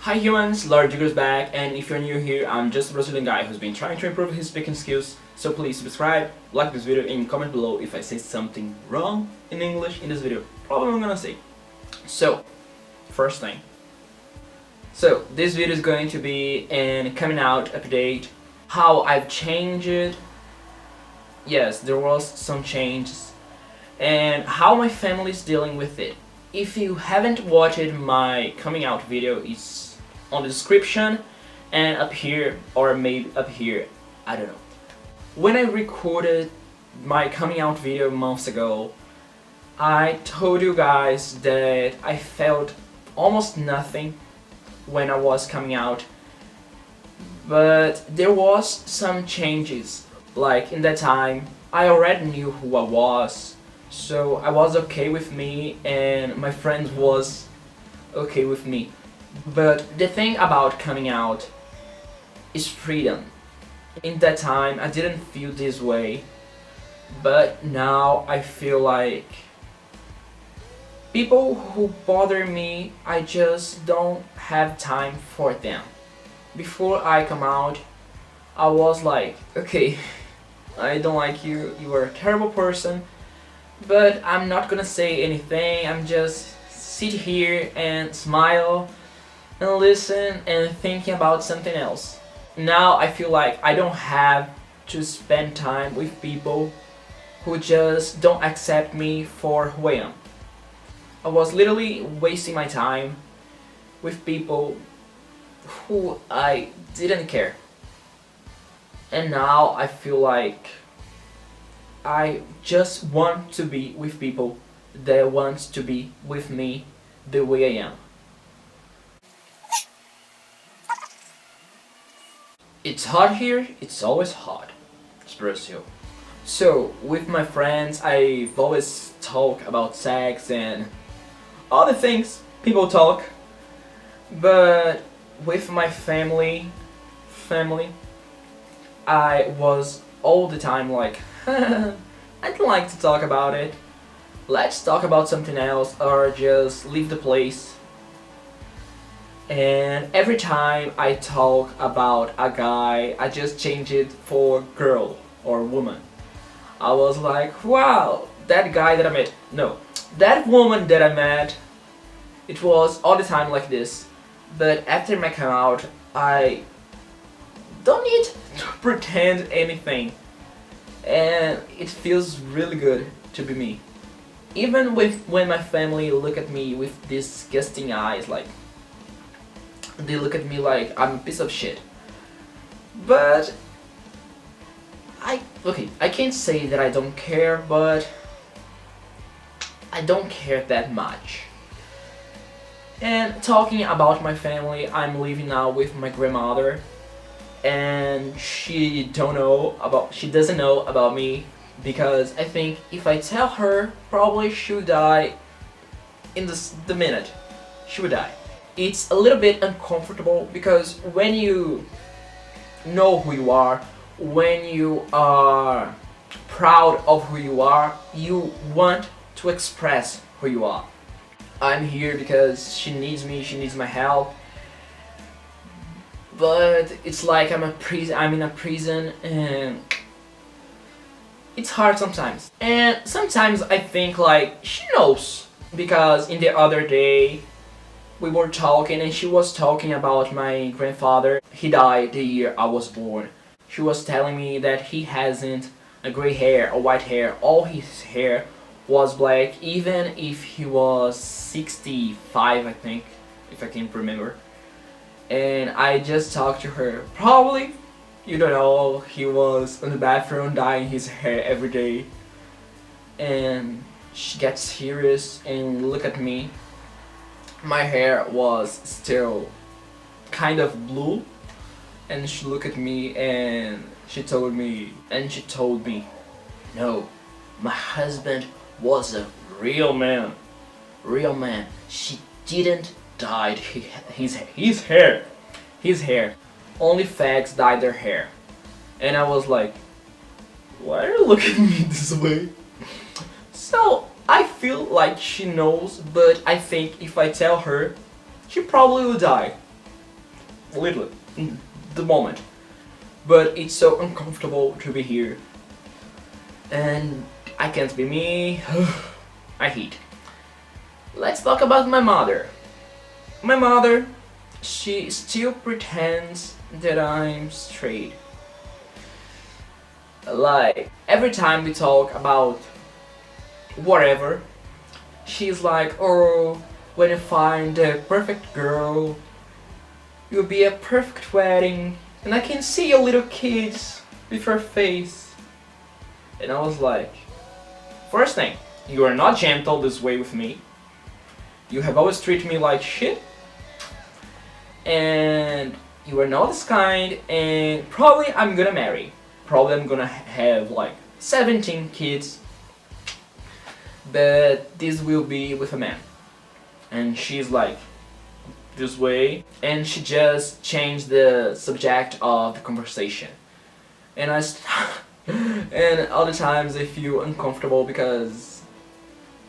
Hi humans, Lord Jigger's back, and if you're new here, I'm just a Brazilian guy who's been trying to improve his speaking skills, so please subscribe, like this video, and comment below if I say something wrong in English in this video. Probably I'm gonna say. So, first thing. So, this video is going to be an coming out update, how I've changed. Yes, there was some changes, and how my family is dealing with it. If you haven't watched my coming out video, it's on the description and up here, or maybe up here, I don't know. When I recorded my coming out video months ago, I told you guys that I felt almost nothing when I was coming out, but there was some changes. Like in that time, I already knew who I was, so I was okay with me and my friends was okay with me. But the thing about coming out is freedom. In that time I didn't feel this way, but now I feel like people who bother me, I just don't have time for them. Before I come out, I was like, okay, I don't like you, you are a terrible person, but I'm not gonna say anything, I'm just sit here and smile and listen and thinking about something else. Now I feel like I don't have to spend time with people who just don't accept me for who I am. I was literally wasting my time with people who I didn't care. And now I feel like I just want to be with people that want to be with me the way I am. It's hot here, it's always hot. It's Brazil. So, with my friends, I've always talk about sex and all the things people talk. But with my family, I was all the time like, I don't like to talk about it. Let's talk about something else or just leave the place. And every time I talk about a guy, I just change it for girl or woman. I was like, wow, that guy that I met, no, that woman that I met, it was all the time like this. But after my come out, I don't need to pretend anything. And it feels really good to be me. Even when my family look at me with disgusting eyes, like, they look at me like I'm a piece of shit. But I can't say that I don't care, but I don't care that much. And talking about my family, I'm living now with my grandmother, and she doesn't know about me, because I think if I tell her, probably she'll die in the minute. She would die. It's a little bit uncomfortable because when you know who you are, when you are proud of who you are, you want to express who you are. I'm here because she needs me, she needs my help, but it's like I'm in a prison and it's hard sometimes. And sometimes I think like she knows, because in the other day we were talking and she was talking about my grandfather. He died the year I was born. She was telling me that he hasn't a gray hair or white hair. All his hair was black, even if he was 65, I think, if I can remember. And I just talked to her. Probably, you don't know, he was in the bathroom dyeing his hair every day. And she gets serious and look at me. My hair was still kind of blue, and she looked at me and she told me, no, my husband was a real man. She didn't dye his hair. Only fags dye their hair. And I was like, why are you looking at me this way? So I feel like she knows, but I think if I tell her, she probably will die. literally, in the moment. But it's so uncomfortable to be here. And I can't be me. I hate. Let's talk about my mother. My mother, she still pretends that I'm straight. Like, every time we talk about whatever, she's like, oh, when you find the perfect girl, you'll be a perfect wedding, and I can see your little kids with your face. And I was like, first thing, you are not gentle this way with me. You have always treated me like shit. And you are not this kind, and probably I'm gonna marry. Probably I'm gonna have like 17 kids. But this will be with a man. And she's like, this way. And she just changed the subject of the conversation. And and all the times I feel uncomfortable because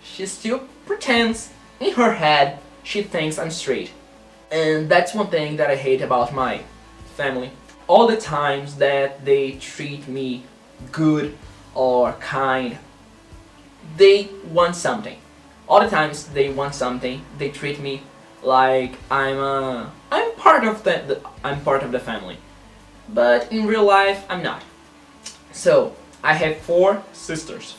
she still pretends in her head she thinks I'm straight. And that's one thing that I hate about my family. All the times that they treat me good or kind, they want something. All the times they want something, they treat me like I'm part of I'm part of the family. But in real life, I'm not. So I have four sisters.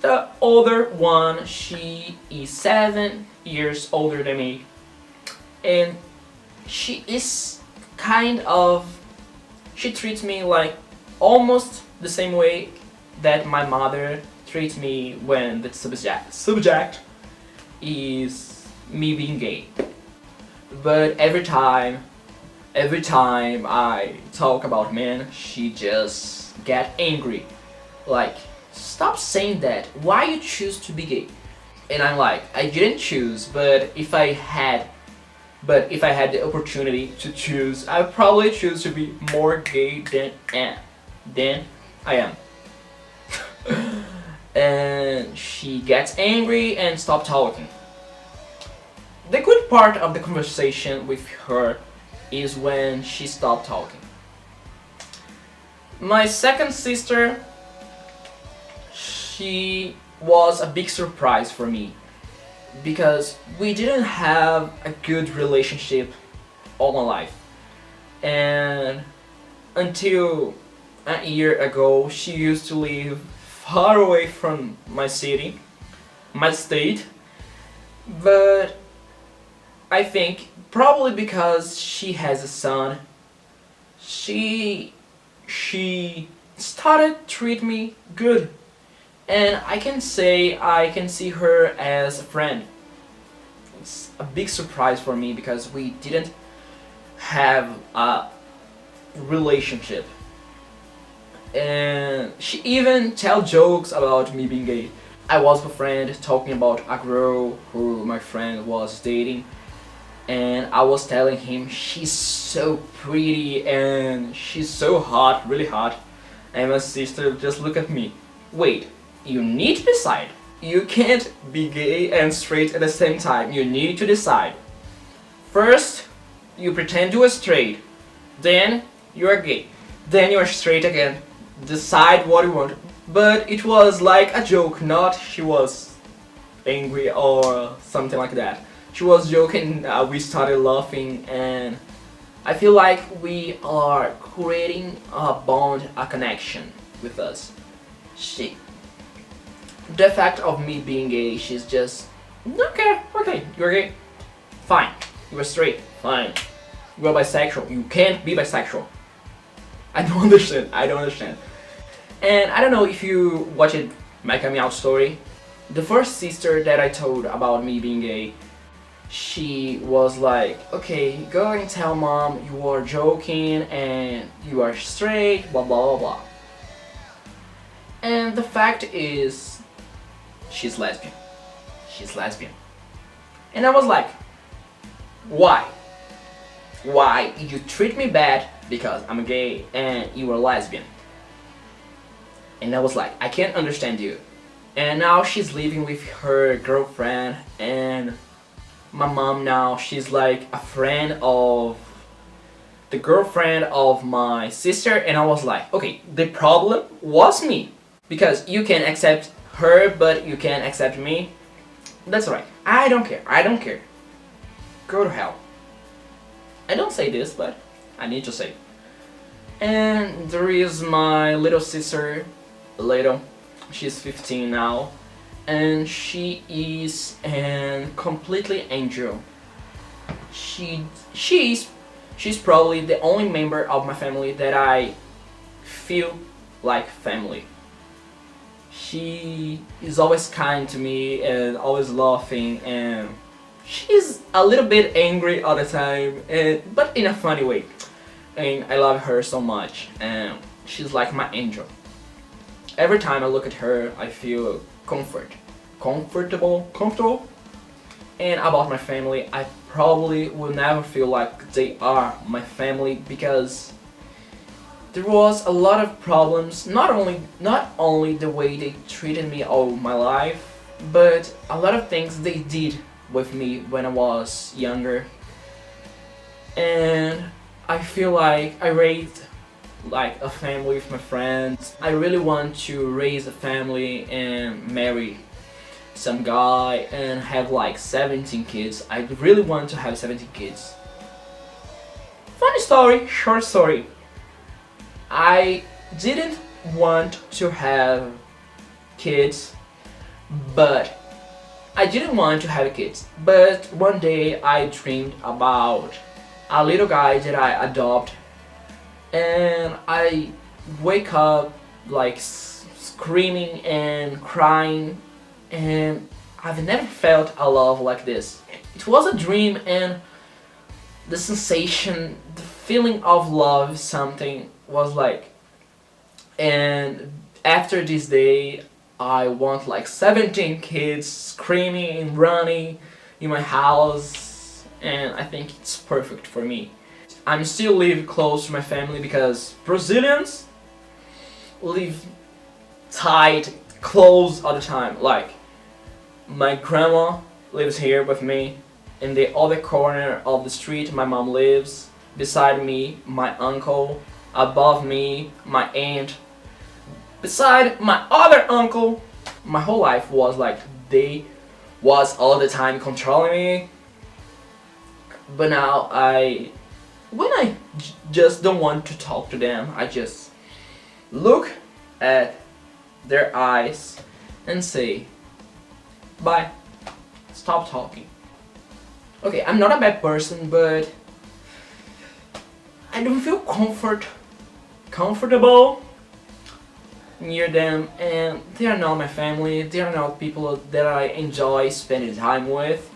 The older one, she is 7 years older than me, and she is she treats me like almost the same way that my mother treats me when the subject is me being gay. But every time I talk about men, she just get angry. Like, stop saying that. Why you choose to be gay? And I'm like, I didn't choose, but if I had the opportunity to choose, I would probably choose to be more gay than I am. And she gets angry and stops talking. The good part of the conversation with her is when she stopped talking. My second sister, she was a big surprise for me because we didn't have a good relationship all my life. And until a year ago, she used to live far away from my city, my state, but I think probably because she has a son, she started treat me good, and I can say I can see her as a friend. It's a big surprise for me because we didn't have a relationship, and she even tell jokes about me being gay. I was with a friend talking about a girl who my friend was dating, and I was telling him she's so pretty and she's so hot, really hot. And my sister just looked at me. Wait, you need to decide. You can't be gay and straight at the same time. You need to decide. First, you pretend you are straight. Then, you are gay. Then you are straight again. Decide what you want. But it was like a joke, not she was angry or something like that. She was joking, we started laughing, and I feel like we are creating a bond, a connection with us. The fact of me being gay, she's just, okay, you're gay, fine. You are straight, fine. You are bisexual, you can't be bisexual. I don't understand. And I don't know if you watched my coming out story. The first sister that I told about me being gay, she was like, okay, go and tell mom you are joking and you are straight, blah blah blah blah. And the fact is, she's lesbian. And I was like, why? Why you treat me bad because I'm gay and you are lesbian? And I was like, I can't understand you. And now she's living with her girlfriend, and My mom now, she's like a friend of the girlfriend of my sister, and I was like, okay, the problem was me. Because you can accept her, but you can't accept me. That's right. I don't care. I don't care. Go to hell. I don't say this, but I need to say. And there is my little sister, little. She's 15 now, and she is an completely angel. She's probably the only member of my family that I feel like family. She is always kind to me and always laughing, and she's a little bit angry all the time, but in a funny way. And I love her so much, and she's like my angel. Every time I look at her, I feel comfortable. And about my family, I probably will never feel like they are my family, because there was a lot of problems, not only the way they treated me all my life, but a lot of things they did with me when I was younger. And I feel like I raised like a family with my friends. I really want to raise a family and marry some guy and have like 17 kids. I really want to have 17 kids. Funny story, short story. I didn't want to have kids, but one day I dreamed about a little guy that I adopt, and I wake up like screaming and crying, and I've never felt a love like this. It was a dream, and the sensation, the feeling of love, something was like. And after this day, I want like 17 kids screaming and running in my house, and I think it's perfect for me. I'm still live close to my family because Brazilians live tight, close all the time. Like, my grandma lives here with me. In the other corner of the street, my mom lives. Beside me, my uncle. Above me, my aunt. Beside my other uncle. My whole life was like they was all the time controlling me. But now when I just don't want to talk to them, I just look at their eyes and say, bye, stop talking. Okay, I'm not a bad person, but I don't feel comfortable near them, and they are not my family, they are not people that I enjoy spending time with.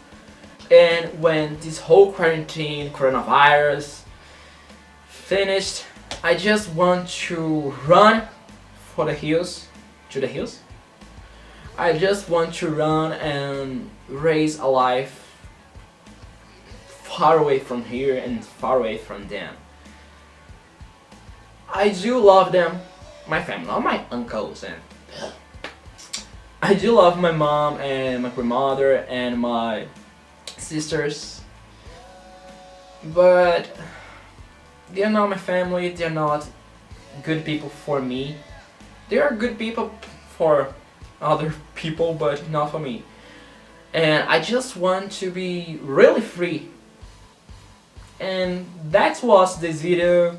And when this whole coronavirus finished, I just want to run to the hills. I just want to run and raise a life far away from here and far away from them. I do love them, my family, not my uncles, and I do love my mom and my grandmother and my sisters, but they are not my family. They are not good people for me. They are good people for other people, but not for me. And I just want to be really free. And that was this video.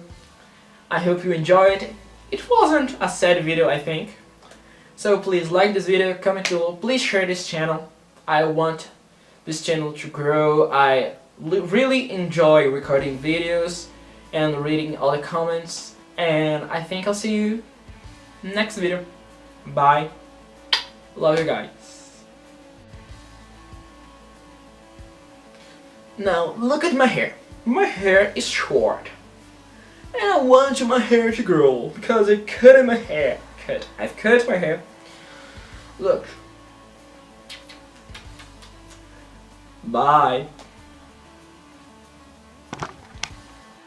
I hope you enjoyed it. It wasn't a sad video, I think. So please like this video, comment below, please share this channel. I want this channel to grow. I really enjoy recording videos and reading all the comments. And I think I'll see you next video. Bye. Love you guys. Now look at my hair. My hair is short. And I want my hair to grow because I cut my hair. I've cut my hair. Look. Bye.